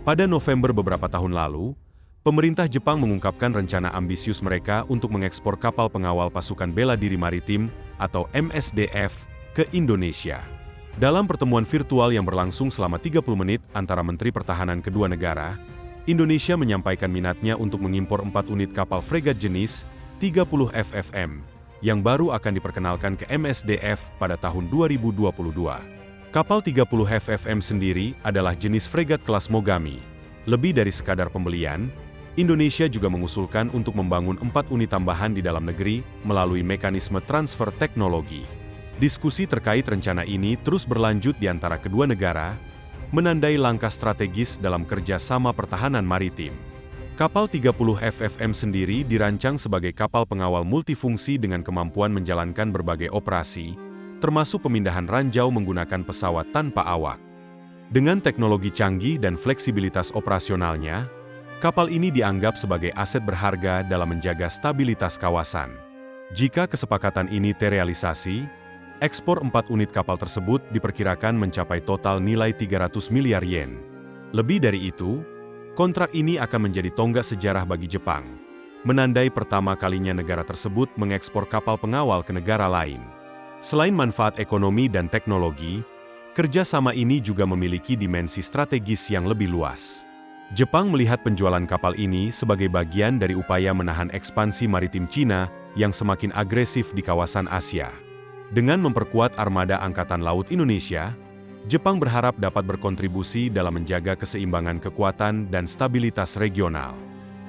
Pada November beberapa tahun lalu, pemerintah Jepang mengungkapkan rencana ambisius mereka untuk mengekspor kapal pengawal pasukan bela diri maritim atau MSDF ke Indonesia. Dalam pertemuan virtual yang berlangsung selama 30 menit antara Menteri Pertahanan kedua negara, Indonesia menyampaikan minatnya untuk mengimpor 4 unit kapal fregat jenis 30 FFM yang baru akan diperkenalkan ke MSDF pada tahun 2022. Kapal 30 FFM sendiri adalah jenis fregat kelas Mogami. Lebih dari sekadar pembelian, Indonesia juga mengusulkan untuk membangun 4 unit tambahan di dalam negeri melalui mekanisme transfer teknologi. Diskusi terkait rencana ini terus berlanjut di antara kedua negara, menandai langkah strategis dalam kerjasama pertahanan maritim. Kapal 30 FFM sendiri dirancang sebagai kapal pengawal multifungsi dengan kemampuan menjalankan berbagai operasi, termasuk pemindahan ranjau menggunakan pesawat tanpa awak. Dengan teknologi canggih dan fleksibilitas operasionalnya, kapal ini dianggap sebagai aset berharga dalam menjaga stabilitas kawasan. Jika kesepakatan ini terrealisasi, ekspor 4 unit kapal tersebut diperkirakan mencapai total nilai 300 miliar yen. Lebih dari itu, kontrak ini akan menjadi tonggak sejarah bagi Jepang, menandai pertama kalinya negara tersebut mengekspor kapal pengawal ke negara lain. Selain manfaat ekonomi dan teknologi, kerjasama ini juga memiliki dimensi strategis yang lebih luas. Jepang melihat penjualan kapal ini sebagai bagian dari upaya menahan ekspansi maritim Cina yang semakin agresif di kawasan Asia. Dengan memperkuat armada Angkatan Laut Indonesia, Jepang berharap dapat berkontribusi dalam menjaga keseimbangan kekuatan dan stabilitas regional.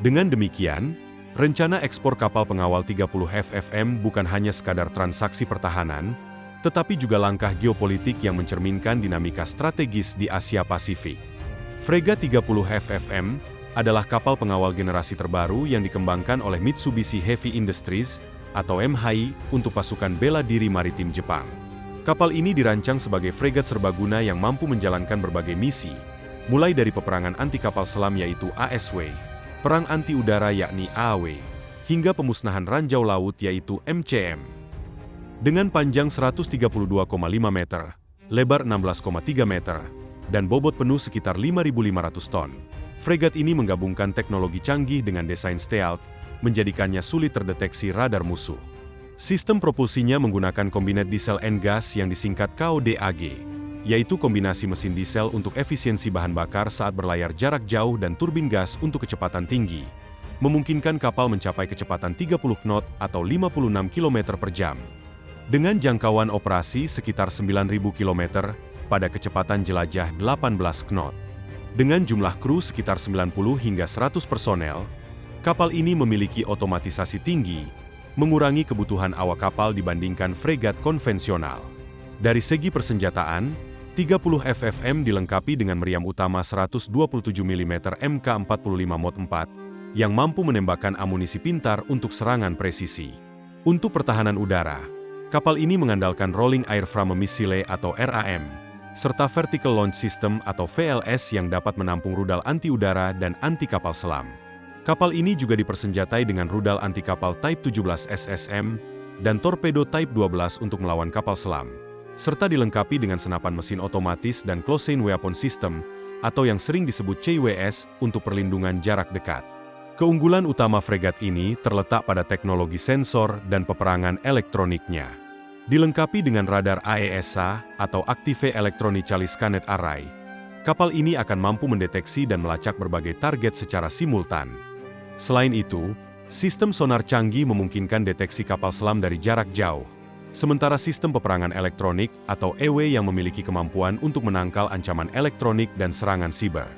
Dengan demikian, rencana ekspor kapal pengawal 30 FFM bukan hanya sekadar transaksi pertahanan, tetapi juga langkah geopolitik yang mencerminkan dinamika strategis di Asia Pasifik. Fregat 30 FFM adalah kapal pengawal generasi terbaru yang dikembangkan oleh Mitsubishi Heavy Industries atau MHI untuk pasukan bela diri maritim Jepang. Kapal ini dirancang sebagai fregat serbaguna yang mampu menjalankan berbagai misi, mulai dari peperangan anti kapal selam yaitu ASW, perang anti udara yakni AAW, hingga pemusnahan ranjau laut yaitu MCM. Dengan panjang 132,5 meter, lebar 16,3 meter, dan bobot penuh sekitar 5.500 ton, fregat ini menggabungkan teknologi canggih dengan desain stealth, menjadikannya sulit terdeteksi radar musuh. Sistem propulsinya menggunakan kombinet diesel and gas yang disingkat KODAG, yaitu kombinasi mesin diesel untuk efisiensi bahan bakar saat berlayar jarak jauh dan turbin gas untuk kecepatan tinggi, memungkinkan kapal mencapai kecepatan 30 knot atau 56 km per jam. Dengan jangkauan operasi sekitar 9.000 km pada kecepatan jelajah 18 knot. Dengan jumlah kru sekitar 90 hingga 100 personel, kapal ini memiliki otomatisasi tinggi, mengurangi kebutuhan awak kapal dibandingkan fregat konvensional. Dari segi persenjataan, 30 FFM dilengkapi dengan meriam utama 127 mm Mk45 Mod 4 yang mampu menembakkan amunisi pintar untuk serangan presisi. Untuk pertahanan udara, kapal ini mengandalkan Rolling Airframe Missile atau RAM, serta Vertical Launch System atau VLS yang dapat menampung rudal anti udara dan anti kapal selam. Kapal ini juga dipersenjatai dengan rudal anti kapal Type 17 SSM dan torpedo Type 12 untuk melawan kapal selam, serta dilengkapi dengan senapan mesin otomatis dan Close-in Weapon System atau yang sering disebut CWS untuk perlindungan jarak dekat. Keunggulan utama fregat ini terletak pada teknologi sensor dan peperangan elektroniknya. Dilengkapi dengan radar AESA atau Active Electronically Scanned Array, kapal ini akan mampu mendeteksi dan melacak berbagai target secara simultan. Selain itu, sistem sonar canggih memungkinkan deteksi kapal selam dari jarak jauh, sementara sistem peperangan elektronik atau EW yang memiliki kemampuan untuk menangkal ancaman elektronik dan serangan siber.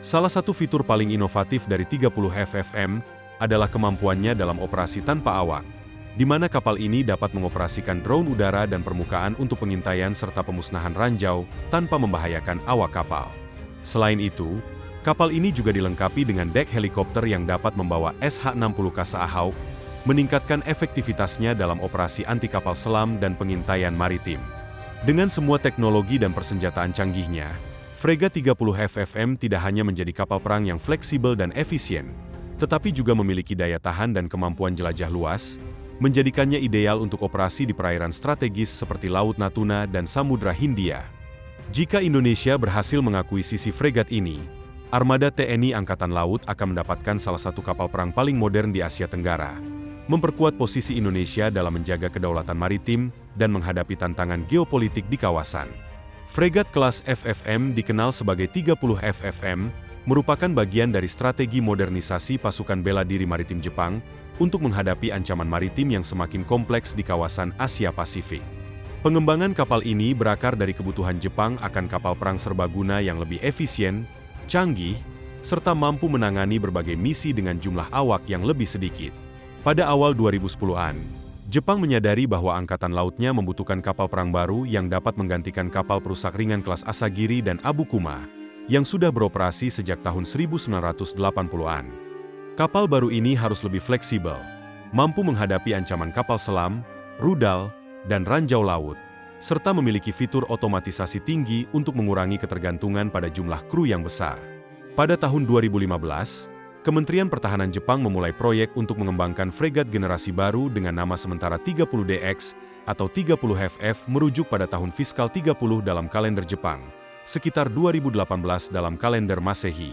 Salah satu fitur paling inovatif dari 30 FFM adalah kemampuannya dalam operasi tanpa awak, di mana kapal ini dapat mengoperasikan drone udara dan permukaan untuk pengintaian serta pemusnahan ranjau tanpa membahayakan awak kapal. Selain itu, kapal ini juga dilengkapi dengan dek helikopter yang dapat membawa SH-60 KSA Hawk, meningkatkan efektivitasnya dalam operasi anti kapal selam dan pengintaian maritim. Dengan semua teknologi dan persenjataan canggihnya, fregat 30 FFM tidak hanya menjadi kapal perang yang fleksibel dan efisien, tetapi juga memiliki daya tahan dan kemampuan jelajah luas, menjadikannya ideal untuk operasi di perairan strategis seperti Laut Natuna dan Samudra Hindia. Jika Indonesia berhasil mengakuisisi fregat ini, armada TNI Angkatan Laut akan mendapatkan salah satu kapal perang paling modern di Asia Tenggara, memperkuat posisi Indonesia dalam menjaga kedaulatan maritim dan menghadapi tantangan geopolitik di kawasan. Fregat kelas FFM dikenal sebagai 30 FFM, merupakan bagian dari strategi modernisasi pasukan bela diri maritim Jepang untuk menghadapi ancaman maritim yang semakin kompleks di kawasan Asia Pasifik. Pengembangan kapal ini berakar dari kebutuhan Jepang akan kapal perang serbaguna yang lebih efisien, canggih, serta mampu menangani berbagai misi dengan jumlah awak yang lebih sedikit. Pada awal 2010-an, Jepang menyadari bahwa Angkatan Lautnya membutuhkan kapal perang baru yang dapat menggantikan kapal perusak ringan kelas Asagiri dan Abukuma, yang sudah beroperasi sejak tahun 1980-an. Kapal baru ini harus lebih fleksibel, mampu menghadapi ancaman kapal selam, rudal, dan ranjau laut, serta memiliki fitur otomatisasi tinggi untuk mengurangi ketergantungan pada jumlah kru yang besar. Pada tahun 2015, Kementerian Pertahanan Jepang memulai proyek untuk mengembangkan fregat generasi baru dengan nama sementara 30DX atau 30FF merujuk pada tahun fiskal 30 dalam kalender Jepang, sekitar 2018 dalam kalender Masehi.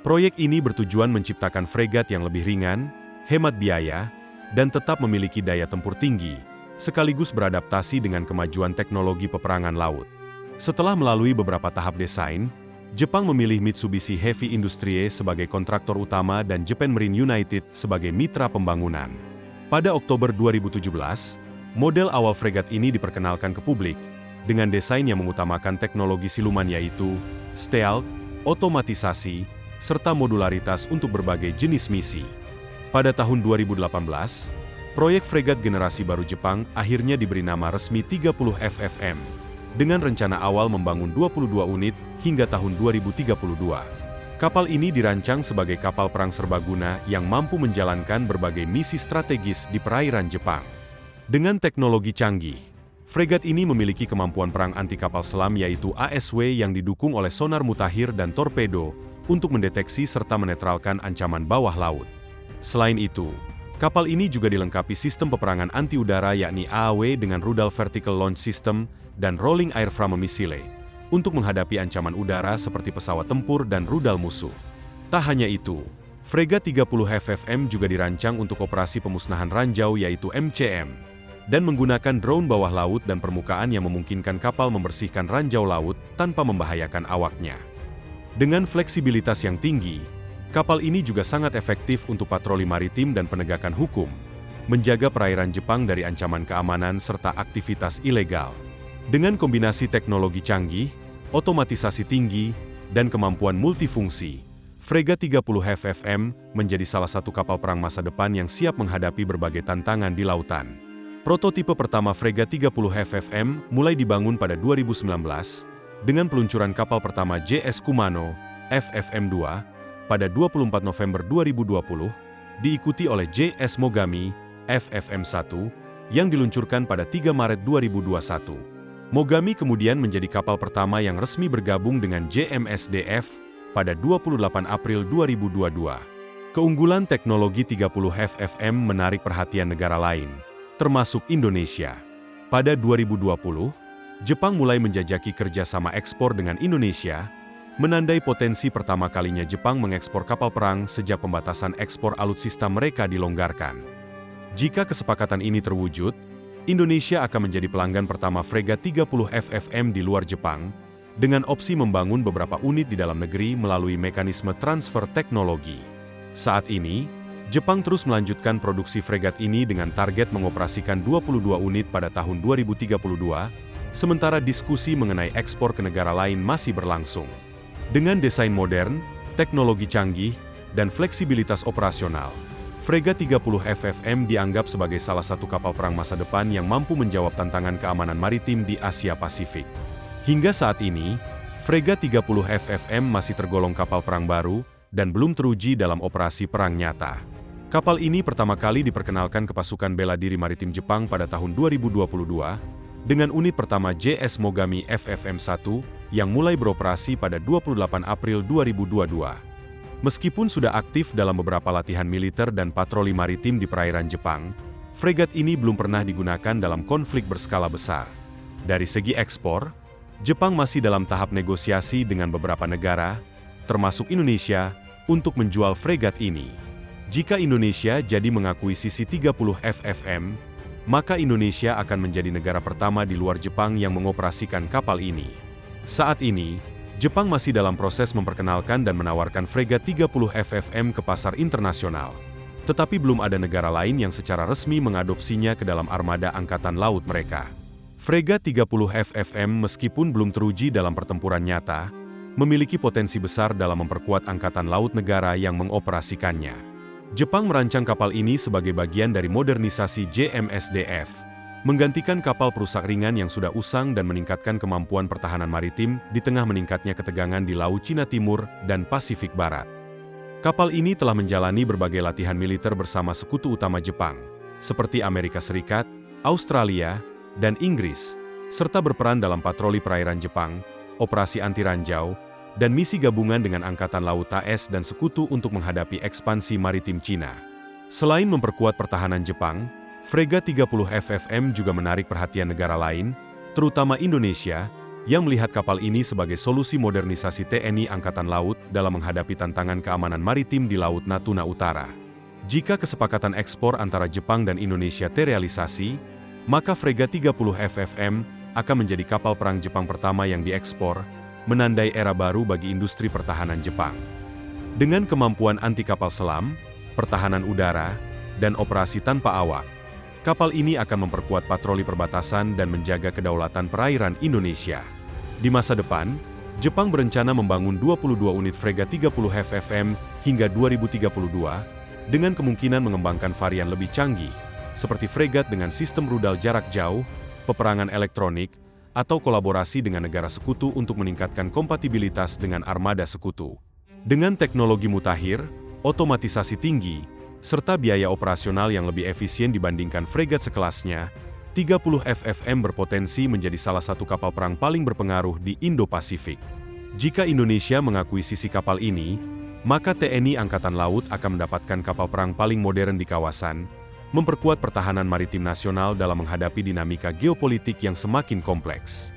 Proyek ini bertujuan menciptakan fregat yang lebih ringan, hemat biaya, dan tetap memiliki daya tempur tinggi, sekaligus beradaptasi dengan kemajuan teknologi peperangan laut. Setelah melalui beberapa tahap desain, Jepang memilih Mitsubishi Heavy Industries sebagai kontraktor utama dan Japan Marine United sebagai mitra pembangunan. Pada Oktober 2017, model awal fregat ini diperkenalkan ke publik, dengan desain yang mengutamakan teknologi siluman yaitu stealth, otomatisasi, serta modularitas untuk berbagai jenis misi. Pada tahun 2018, proyek fregat generasi baru Jepang akhirnya diberi nama resmi 30 FFM, dengan rencana awal membangun 22 unit hingga tahun 2032. Kapal ini dirancang sebagai kapal perang serbaguna yang mampu menjalankan berbagai misi strategis di perairan Jepang. Dengan teknologi canggih, fregat ini memiliki kemampuan perang anti kapal selam yaitu ASW yang didukung oleh sonar mutakhir dan torpedo untuk mendeteksi serta menetralkan ancaman bawah laut. Selain itu, kapal ini juga dilengkapi sistem peperangan anti-udara yakni AAW dengan rudal Vertical Launch System dan Rolling Airframe Missile untuk menghadapi ancaman udara seperti pesawat tempur dan rudal musuh. Tak hanya itu, fregat 30 FFM juga dirancang untuk operasi pemusnahan ranjau yaitu MCM, dan menggunakan drone bawah laut dan permukaan yang memungkinkan kapal membersihkan ranjau laut tanpa membahayakan awaknya. Dengan fleksibilitas yang tinggi, kapal ini juga sangat efektif untuk patroli maritim dan penegakan hukum, menjaga perairan Jepang dari ancaman keamanan serta aktivitas ilegal. Dengan kombinasi teknologi canggih, otomatisasi tinggi, dan kemampuan multifungsi, fregat 30 FFM menjadi salah satu kapal perang masa depan yang siap menghadapi berbagai tantangan di lautan. Prototipe pertama fregat 30 FFM mulai dibangun pada 2019, dengan peluncuran kapal pertama JS Kumano, FFM-2, pada 24 November 2020, diikuti oleh JS Mogami, FFM-1, yang diluncurkan pada 3 Maret 2021. Mogami kemudian menjadi kapal pertama yang resmi bergabung dengan JMSDF pada 28 April 2022. Keunggulan teknologi 30 FFM menarik perhatian negara lain, termasuk Indonesia. Pada 2020, Jepang mulai menjajaki kerjasama ekspor dengan Indonesia, menandai potensi pertama kalinya Jepang mengekspor kapal perang sejak pembatasan ekspor alutsista mereka dilonggarkan. Jika kesepakatan ini terwujud, Indonesia akan menjadi pelanggan pertama fregat 30 FFM di luar Jepang, dengan opsi membangun beberapa unit di dalam negeri melalui mekanisme transfer teknologi. Saat ini, Jepang terus melanjutkan produksi fregat ini dengan target mengoperasikan 22 unit pada tahun 2032, sementara diskusi mengenai ekspor ke negara lain masih berlangsung. Dengan desain modern, teknologi canggih, dan fleksibilitas operasional, fregat 30 FFM dianggap sebagai salah satu kapal perang masa depan yang mampu menjawab tantangan keamanan maritim di Asia Pasifik. Hingga saat ini, fregat 30 FFM masih tergolong kapal perang baru dan belum teruji dalam operasi perang nyata. Kapal ini pertama kali diperkenalkan ke pasukan bela diri maritim Jepang pada tahun 2022, dengan unit pertama JS Mogami FFM-1 yang mulai beroperasi pada 28 April 2022. Meskipun sudah aktif dalam beberapa latihan militer dan patroli maritim di perairan Jepang, fregat ini belum pernah digunakan dalam konflik berskala besar. Dari segi ekspor, Jepang masih dalam tahap negosiasi dengan beberapa negara, termasuk Indonesia, untuk menjual fregat ini. Jika Indonesia jadi mengakuisisi 30 FFM, maka Indonesia akan menjadi negara pertama di luar Jepang yang mengoperasikan kapal ini. Saat ini, Jepang masih dalam proses memperkenalkan dan menawarkan fregat 30 FFM ke pasar internasional. Tetapi belum ada negara lain yang secara resmi mengadopsinya ke dalam armada angkatan laut mereka. Fregat 30 FFM meskipun belum teruji dalam pertempuran nyata, memiliki potensi besar dalam memperkuat angkatan laut negara yang mengoperasikannya. Jepang merancang kapal ini sebagai bagian dari modernisasi JMSDF, menggantikan kapal perusak ringan yang sudah usang dan meningkatkan kemampuan pertahanan maritim di tengah meningkatnya ketegangan di Laut Cina Timur dan Pasifik Barat. Kapal ini telah menjalani berbagai latihan militer bersama sekutu utama Jepang, seperti Amerika Serikat, Australia, dan Inggris, serta berperan dalam patroli perairan Jepang, operasi anti-ranjau, dan misi gabungan dengan Angkatan Laut AS dan Sekutu untuk menghadapi ekspansi maritim Cina. Selain memperkuat pertahanan Jepang, fregat 30 FFM juga menarik perhatian negara lain, terutama Indonesia, yang melihat kapal ini sebagai solusi modernisasi TNI Angkatan Laut dalam menghadapi tantangan keamanan maritim di Laut Natuna Utara. Jika kesepakatan ekspor antara Jepang dan Indonesia terrealisasi, maka fregat 30 FFM akan menjadi kapal perang Jepang pertama yang diekspor, menandai era baru bagi industri pertahanan Jepang. Dengan kemampuan anti kapal selam, pertahanan udara, dan operasi tanpa awak, kapal ini akan memperkuat patroli perbatasan dan menjaga kedaulatan perairan Indonesia. Di masa depan, Jepang berencana membangun 22 unit fregat 30 FFM hingga 2032, dengan kemungkinan mengembangkan varian lebih canggih, seperti fregat dengan sistem rudal jarak jauh, peperangan elektronik, atau kolaborasi dengan negara sekutu untuk meningkatkan kompatibilitas dengan armada sekutu. Dengan teknologi mutakhir, otomatisasi tinggi, serta biaya operasional yang lebih efisien dibandingkan fregat sekelasnya, 30 FFM berpotensi menjadi salah satu kapal perang paling berpengaruh di Indo-Pasifik. Jika Indonesia mengakuisisi kapal ini, maka TNI Angkatan Laut akan mendapatkan kapal perang paling modern di kawasan, memperkuat pertahanan maritim nasional dalam menghadapi dinamika geopolitik yang semakin kompleks.